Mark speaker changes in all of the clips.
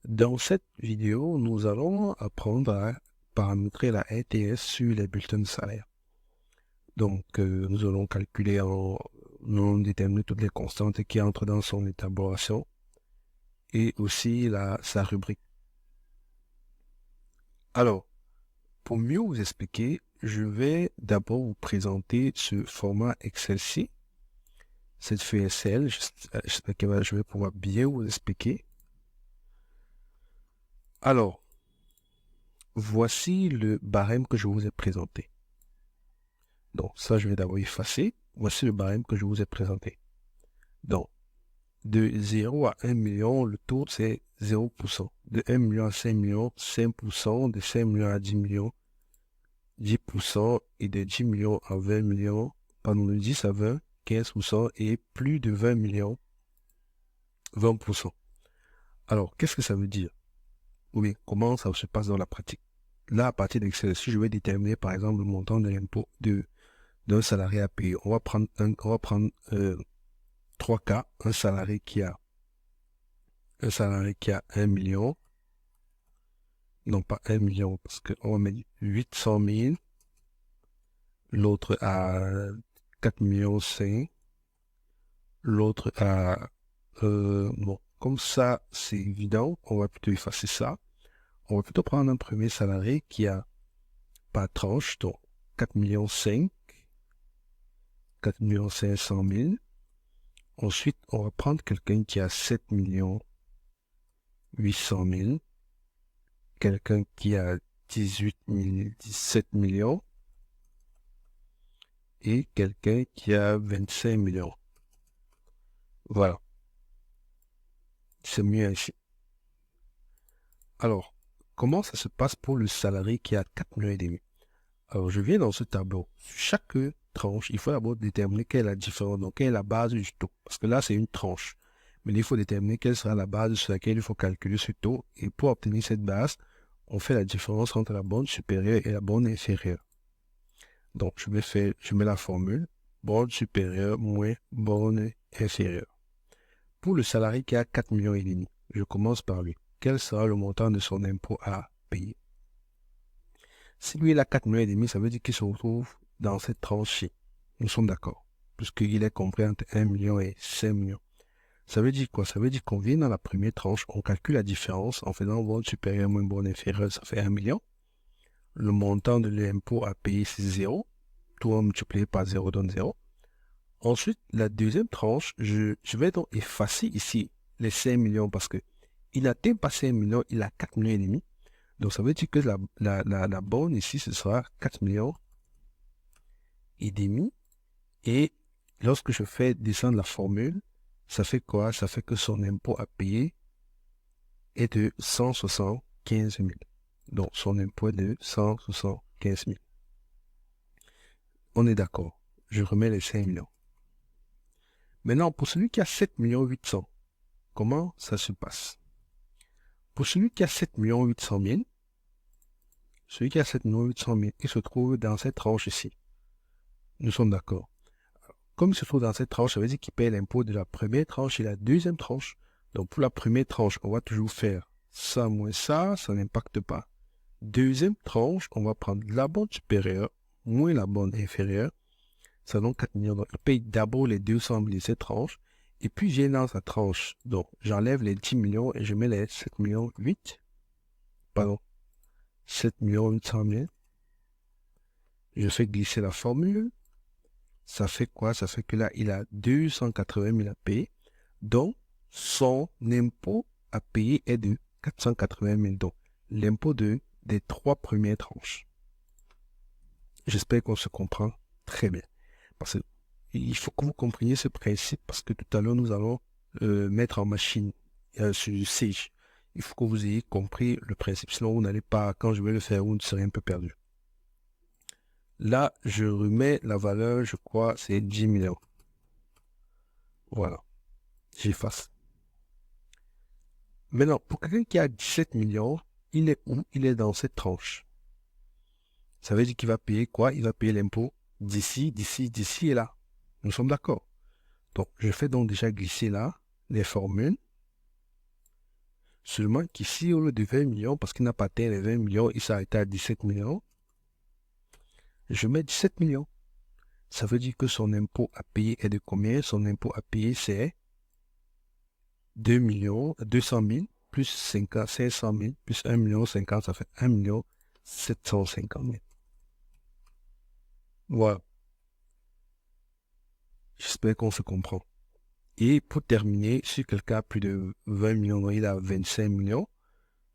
Speaker 1: Dans cette vidéo, nous allons apprendre à paramétrer la RTS sur les bulletins de salaire. Donc, nous allons nous allons déterminer toutes les constantes qui entrent dans son élaboration et aussi sa rubrique. Alors, pour mieux vous expliquer, je vais d'abord vous présenter ce format Excel-ci, cette feuille Excel. J'espère que je vais pouvoir bien vous expliquer. Alors, voici le barème que je vous ai présenté. Donc, ça, je vais d'abord effacer. Voici le barème que je vous ai présenté. Donc, de 0 à 1 million, le taux, c'est 0%. De 1 million à 5 millions, 5%. De 5 millions à 10 millions, 10%. Et de 10 millions à 20 millions, pardon, de 10 à 20, 15%. Et plus de 20 millions, 20%. Alors, qu'est-ce que ça veut dire? Ou bien, comment ça se passe dans la pratique? Là, à partir d'Excel, si je vais déterminer, par exemple, le montant de l'impôt d'un salarié à payer. On va prendre 3 cas, un salarié qui a 1 million, non pas 1 million, parce qu'on va mettre 800 000, l'autre à 4 millions 5, l'autre à, bon, comme ça, c'est évident, on va plutôt effacer ça. On va plutôt prendre un premier salarié qui a par tranche, donc 4 millions 5, 4 millions 500 000. Ensuite, on va prendre quelqu'un qui a 7 millions 800 000, quelqu'un qui a 17 millions et quelqu'un qui a 25 millions. Voilà, c'est mieux ainsi. Alors, comment ça se passe pour le salarié qui a 4 millions et demi? Alors, je viens dans ce tableau. Sur chaque tranche, il faut d'abord déterminer quelle est la différence, donc quelle est la base du taux. Parce que là, c'est une tranche. Mais il faut déterminer quelle sera la base sur laquelle il faut calculer ce taux. Et pour obtenir cette base, on fait la différence entre la borne supérieure et la borne inférieure. Donc, je mets la formule borne supérieure moins borne inférieure. Pour le salarié qui a 4 millions et demi, je commence par lui. Quel sera le montant de son impôt à payer? Si lui il a 4 millions et demi, ça veut dire qu'il se retrouve dans cette tranche-ci. Nous sommes d'accord. Puisqu'il est compris entre 1 million et 5 millions. Ça veut dire quoi? Ça veut dire qu'on vient dans la première tranche, on calcule la différence en faisant borne supérieure moins borne inférieure, ça fait 1 million. Le montant de l'impôt à payer, c'est 0. Tout multiplié par 0 donne 0. Ensuite, la deuxième tranche, je vais donc effacer ici les 5 millions parce que il n'atteint pas 5 millions, il a 4 millions et demi. Donc, ça veut dire que la borne ici, ce sera 4 millions et demi. Et lorsque je fais descendre la formule, ça fait quoi? Ça fait que son impôt à payer est de 175 000. Donc, son impôt est de 175 000. On est d'accord. Je remets les 5 millions. Maintenant, pour celui qui a 7 800 000, comment ça se passe? Pour celui qui a 7 800 000, celui qui a 7 800 000, il se trouve dans cette tranche ici. Nous sommes d'accord. Comme il se trouve dans cette tranche, ça veut dire qu'il paye l'impôt de la première tranche et la deuxième tranche. Donc pour la première tranche, on va toujours faire ça moins ça n'impacte pas. Deuxième tranche, on va prendre la borne supérieure moins la borne inférieure. Ça donne 4 millions. Donc il paye d'abord les 200 000 de cette tranche. Et puis j'ai dans sa tranche. Donc j'enlève les 10 millions et je mets les 7 millions 8. Pardon. 7 800 000. Je fais glisser la formule. Ça fait quoi? Ça fait que là, il a 280 000 à payer. Donc, son impôt à payer est de 480 000. Donc, l'impôt des 3 premières tranches. J'espère qu'on se comprend très bien. Parce qu'il faut que vous compreniez ce principe parce que tout à l'heure, nous allons mettre en machine sur Sage. Il faut que vous ayez compris le principe. Sinon, vous n'allez pas, quand je vais le faire, vous serez un peu perdu. Là, je remets la valeur, je crois, c'est 10 millions. Voilà. J'efface. Maintenant, pour quelqu'un qui a 17 millions, il est où? Il est dans cette tranche. Ça veut dire qu'il va payer quoi? Il va payer l'impôt d'ici et là. Nous sommes d'accord. Donc, je fais donc déjà glisser là les formules. Seulement qu'ici, au lieu de 20 millions, parce qu'il n'a pas atteint les 20 millions, il s'est arrêté à 17 millions. Je mets 17 millions. Ça veut dire que son impôt à payer est de combien? Son impôt à payer, c'est 2 millions, 200 000, plus 500 000, plus 1 million 50, ça fait 1 million 750 000. Voilà. J'espère qu'on se comprend. Et pour terminer, si quelqu'un a plus de 20 millions, donc il a 25 millions.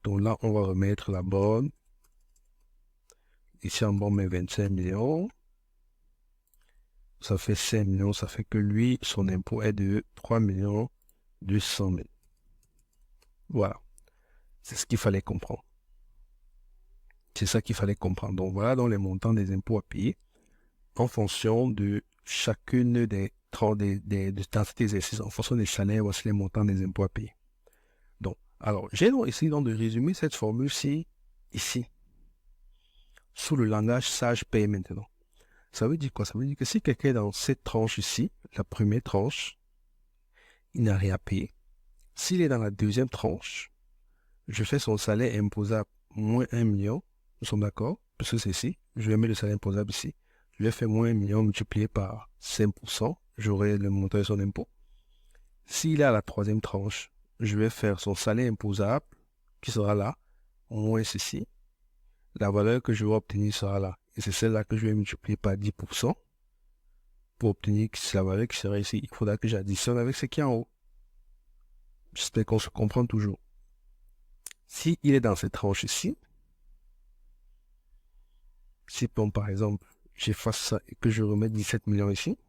Speaker 1: Donc là, on va remettre la borne. Ici, en bas, on met 25 millions. Ça fait 5 millions. Ça fait que lui, son impôt est de 3 millions 200 000. Voilà. C'est ce qu'il fallait comprendre. C'est ça qu'il fallait comprendre. Donc voilà dans les montants des impôts à payer en fonction de chacune dans cet exercice, en fonction des salaires, voici les montants des impôts à payer. Donc, alors, j'ai donc essayé donc de résumer cette formule-ci, ici, sous le langage sage paye maintenant. Ça veut dire quoi? Ça veut dire que si quelqu'un est dans cette tranche ici, la première tranche, il n'a rien à payer. S'il est dans la deuxième tranche, je fais son salaire imposable moins 1 million, nous sommes d'accord? Parce que c'est ici, je vais mettre le salaire imposable ici. Je vais faire moins 1 million multiplié par 5%, j'aurai le montant de son impôt. S'il est à la troisième tranche, je vais faire son salaire imposable, qui sera là, moins ceci. La valeur que je vais obtenir sera là. Et c'est celle-là que je vais multiplier par 10% pour obtenir la valeur qui sera ici. Il faudra que j'additionne avec ce qui est en haut. J'espère qu'on se comprend toujours. S'il est dans cette tranche ici, si par exemple, j'efface ça et que je remets 17 millions ici,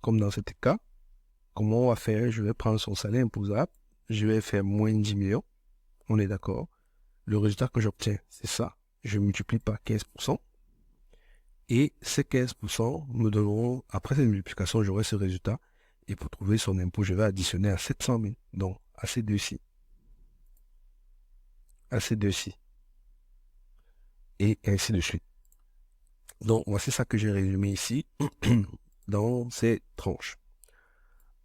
Speaker 1: comme dans cet cas, comment on va faire? Je vais prendre son salaire imposable, je vais faire moins 10 millions, on est d'accord. Le résultat que j'obtiens, c'est ça. Je multiplie par 15%. Et ces 15% me donneront, après cette multiplication, j'aurai ce résultat. Et pour trouver son impôt, je vais additionner à 700 000. Donc, à ces deux-ci. À ces deux-ci. Et ainsi de suite. Donc, voici ça que j'ai résumé ici dans ces tranches.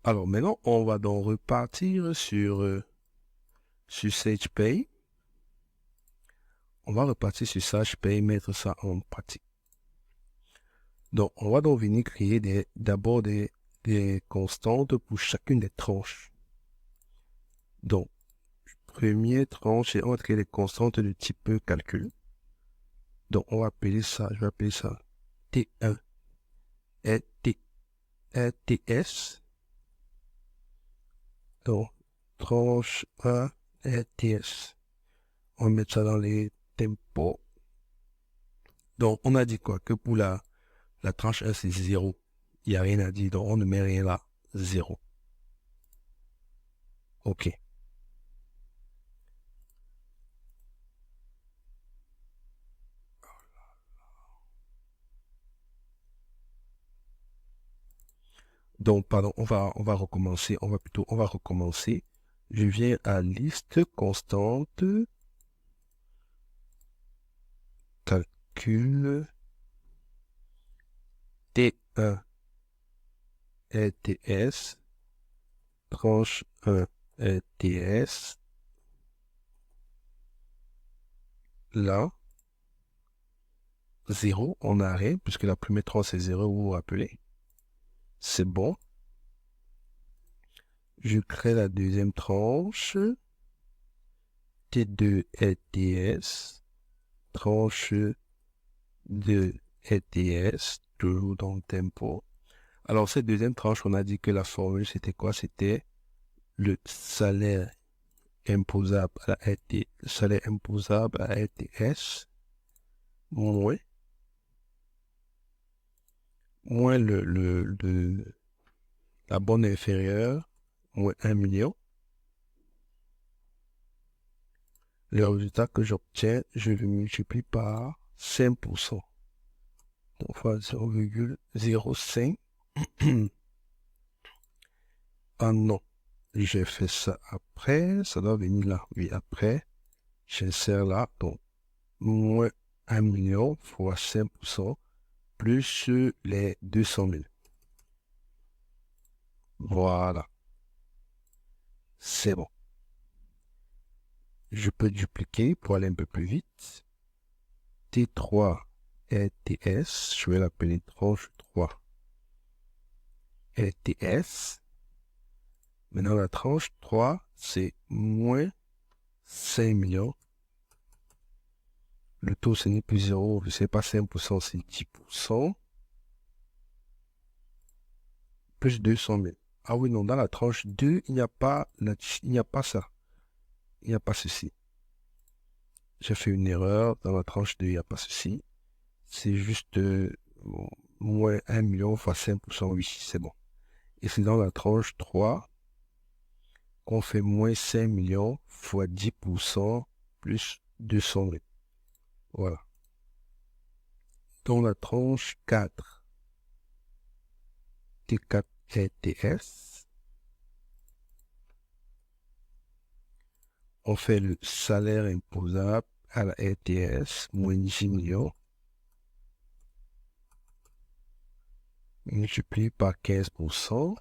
Speaker 1: Alors, maintenant, on va donc repartir sur SagePay. On va repartir sur SagePay, mettre ça en pratique. Donc, on va donc venir créer d'abord des constantes pour chacune des tranches. Donc, première tranche, et on va créer des constantes de type calcul. Donc, on va appeler ça, je vais appeler ça T1 et TS. Donc, tranche 1 et TS. On va mettre ça dans les tempos. Donc, on a dit quoi? Que pour la tranche 1, c'est 0. Il n'y a rien à dire, donc on ne met rien là. 0. OK. Donc, pardon, on va recommencer. On va recommencer. Je viens à liste constante. Calcul. T1 ETS. Tranche 1 ETS. Là. 0 en arrêt, puisque la première tranche c'est 0, vous vous rappelez. C'est bon. Je crée la deuxième tranche. T2 ETS. Tranche 2 ETS. Toujours dans le tempo. Alors, cette deuxième tranche, on a dit que la formule, c'était quoi? C'était le salaire imposable à la ETS, salaire imposable à ETS, moins la borne inférieure, moins 1 million. Le résultat que j'obtiens, je le multiplie par 5%. Donc, fois 0,05. Ah non, j'ai fait ça après, ça doit venir là. Oui, après, j'insère là, donc, moins 1 million fois 5%, plus les 200 000. Voilà. C'est bon. Je peux dupliquer pour aller un peu plus vite. T3 LTS, je vais l'appeler tranche 3 LTS. Maintenant, la tranche 3, c'est moins 5 millions. Le taux, ce n'est plus 0, c'est pas 5%, c'est 10%. Plus 200 000. Ah oui, non, dans la tranche 2, il n'y a pas ça. Il n'y a pas ceci. J'ai fait une erreur. Dans la tranche 2, il n'y a pas ceci. C'est juste moins 1 million fois 5%. Oui, c'est bon. Et c'est dans la tranche 3 qu'on fait moins 5 millions fois 10% plus 200 000. Voilà. Dans la tranche 4, T4 ETS, on fait le salaire imposable à la ETS moins 10 millions multiplié par 15%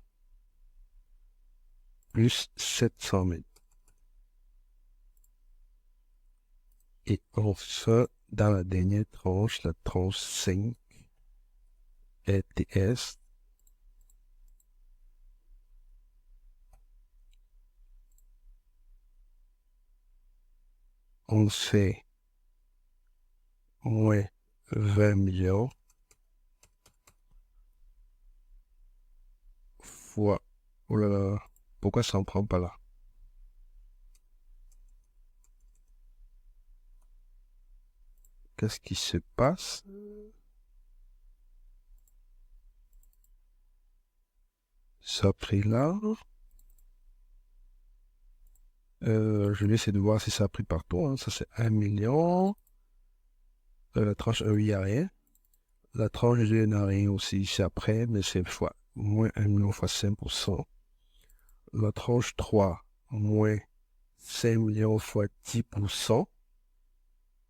Speaker 1: plus 700 000. Et enfin, dans la dernière tranche, la tranche 5 ETS, on fait moins 20 millions fois... Oh là là, pourquoi ça ne prend pas là? Qu'est-ce qui se passe? Ça a pris là. Je vais essayer de voir si ça a pris partout, hein. Ça, c'est 1 million. La tranche 1, il n'y a rien. La tranche 2 n'a rien aussi. C'est après, mais c'est fois moins 1 million fois 5%. La tranche 3, moins 5 millions fois 10%,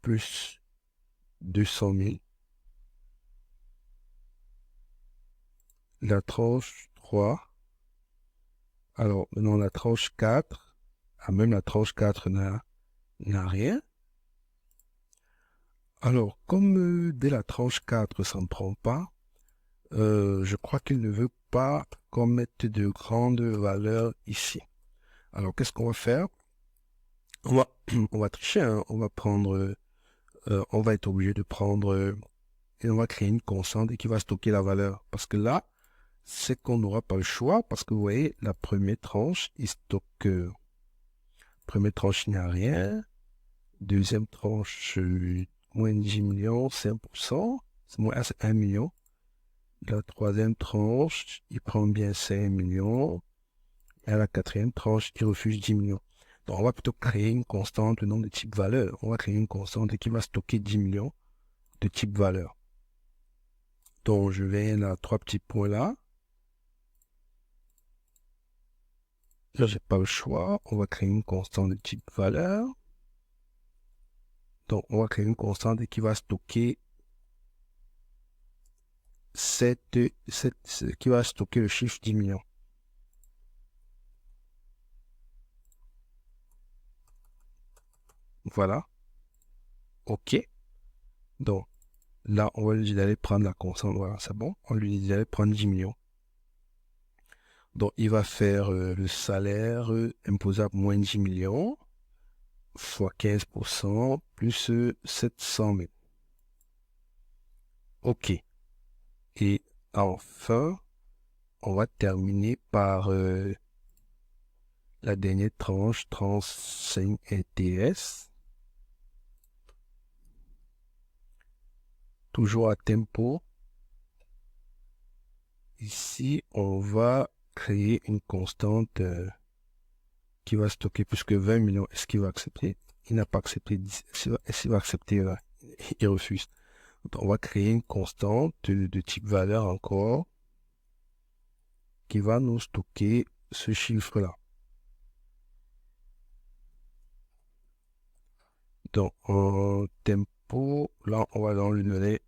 Speaker 1: plus 200 000. La tranche 3, alors maintenant la tranche 4, même la tranche 4 n'a rien. Alors, comme dès la tranche 4, ça ne prend pas, je crois qu'il ne veut pas qu'on mette de grandes valeurs ici. Alors, qu'est-ce qu'on va faire? On va, on va tricher, hein. On va prendre, on va être obligé de prendre, et on va créer une constante qui va stocker la valeur. Parce que là, c'est qu'on n'aura pas le choix, parce que vous voyez, la première tranche, il stocke, première tranche, il n'y a rien. Deuxième tranche, moins 10 millions, 5%, c'est moins 1 million. La troisième tranche, il prend bien 5 millions. Et à la quatrième tranche, il refuse 10 millions. Donc, on va plutôt créer une constante, le nom de type valeur. On va créer une constante qui va stocker 10 millions de type valeur. Donc, je vais à 3 petits points là. Là, j'ai pas le choix. On va créer une constante de type valeur. Donc, on va créer une constante qui va stocker qui va stocker le chiffre 10 millions. Voilà. OK. Donc, là, on va lui dire d'aller prendre la constante. Voilà, c'est bon. On lui dit d'aller prendre 10 millions. Donc, il va faire le salaire imposable moins 10 millions fois 15% plus 700 000. OK. Et enfin, on va terminer par la dernière tranche, tranche 5 ETS. Toujours à tempo. Ici, on va créer une constante qui va stocker plus que 20 millions. Est-ce qu'il va accepter? Il n'a pas accepté. Est-ce qu'il va accepter là? Il refuse. Donc, on va créer une constante de type valeur encore qui va nous stocker ce chiffre-là. Donc, en tempo, là, on va dans lui donner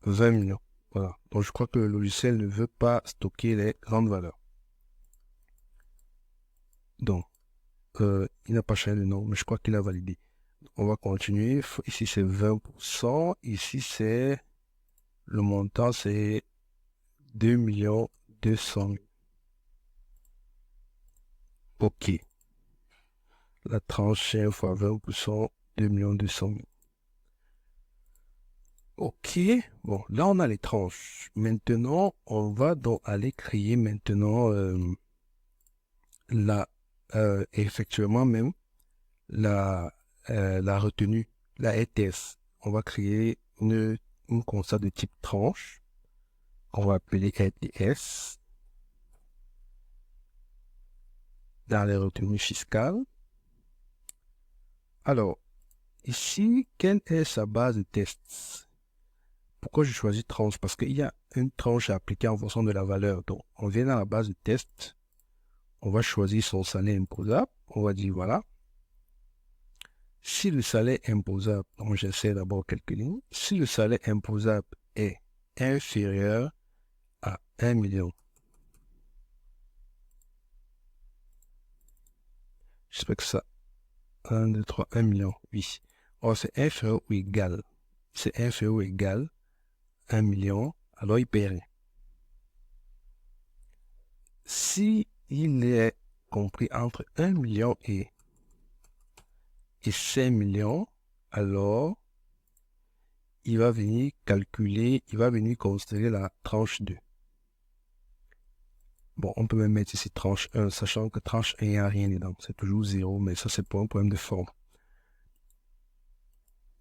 Speaker 1: 20 millions. Voilà. Donc, je crois que le logiciel ne veut pas stocker les grandes valeurs. Donc, il n'a pas changé de nom, mais je crois qu'il a validé. On va continuer. Ici, c'est 20%. Ici, c'est le montant, c'est 2 200 000. OK. La tranche, c'est 1 fois 20%, 2 200 000. OK. Bon, là, on a les tranches. Maintenant, on va donc aller créer maintenant effectivement même la retenue, la RTS. On va créer une constante de type tranche. On va appeler RTS dans les retenues fiscales. Alors, ici, quelle est sa base de tests? Pourquoi je choisis tranche? Parce qu'il y a une tranche à appliquer en fonction de la valeur. Donc, on vient dans la base de test. On va choisir son salaire imposable. On va dire, voilà. Si le salaire imposable, donc j'essaie d'abord quelques lignes. Si le salaire imposable est inférieur à 1 million, j'espère que ça, 1, 2, 3, 1 million, oui. Or, c'est inférieur ou égal. C'est inférieur ou égal à 1 million, alors il paie rien. Si il est compris entre 1 million et 5 millions, alors il va venir calculer, il va venir considérer la tranche 2. Bon, on peut même mettre ici tranche 1, sachant que tranche 1, il n'y a rien dedans. C'est toujours 0, mais ça, c'est pour un problème de forme.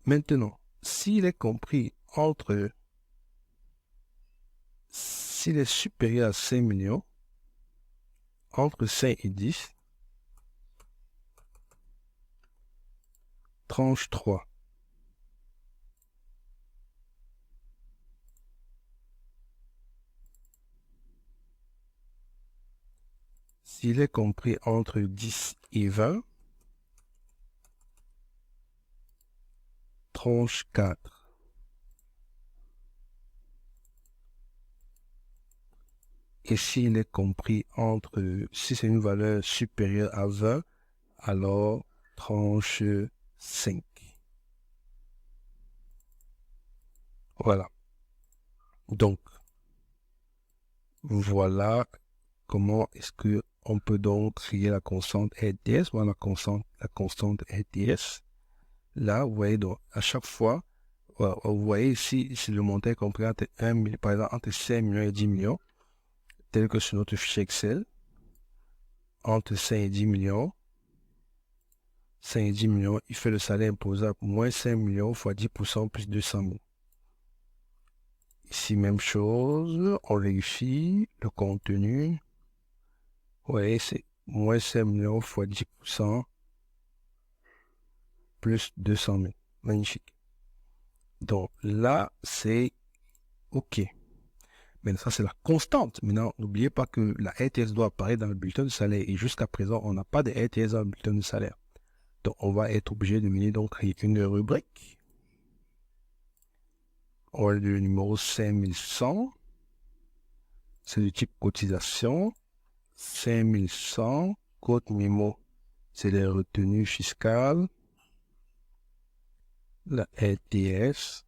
Speaker 1: Maintenant, s'il est compris entre, s'il est supérieur à 5 millions, entre 5 et 10, tranche 3. S'il est compris entre 10 et 20, tranche 4. Et s'il est compris entre, si c'est une valeur supérieure à 20, alors tranche 5. Voilà. Donc, voilà comment est-ce que on peut donc créer la constante RTS. Voilà la constante RTS. Là, vous voyez, donc, à chaque fois, vous voyez ici, si le montant est compris entre 1 million, par exemple, entre 5 millions et 10 millions, tel que sur notre fichier Excel, entre 5 et 10 millions, 5 et 10 millions, il fait le salaire imposable moins 5 millions fois 10% plus 200 000. Ici, même chose, on vérifie le contenu. Vous voyez, c'est moins 5 millions fois 10% plus 200 000. Magnifique. Donc là, c'est OK. Mais ça, c'est la constante. Maintenant, n'oubliez pas que la RTS doit apparaître dans le bulletin de salaire. Et jusqu'à présent, on n'a pas de RTS dans le bulletin de salaire. Donc, on va être obligé de venir donc créer une rubrique. On va le numéro 5100. C'est du type cotisation. 5100. Code mémo, c'est les retenues fiscales. La RTS.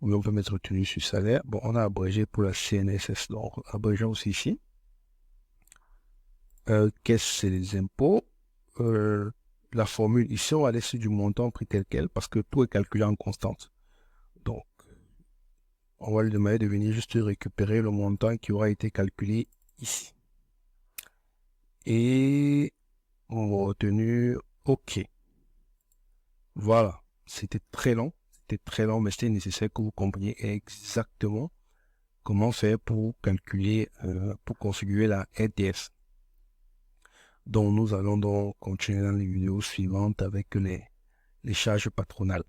Speaker 1: Oui, on peut mettre retenue sur salaire. Bon, on a abrégé pour la CNSS. Donc, abrégeons aussi ici. Qu'est-ce que c'est les impôts? La formule ici, on va laisser du montant pris tel quel parce que tout est calculé en constante. Donc, on va lui demander de venir juste récupérer le montant qui aura été calculé ici. Et on va retenir OK. Voilà. C'était très long. Mais c'était nécessaire que vous compreniez exactement comment faire pour calculer, pour configurer la RTS. Donc, nous allons donc continuer dans les vidéos suivantes avec les charges patronales.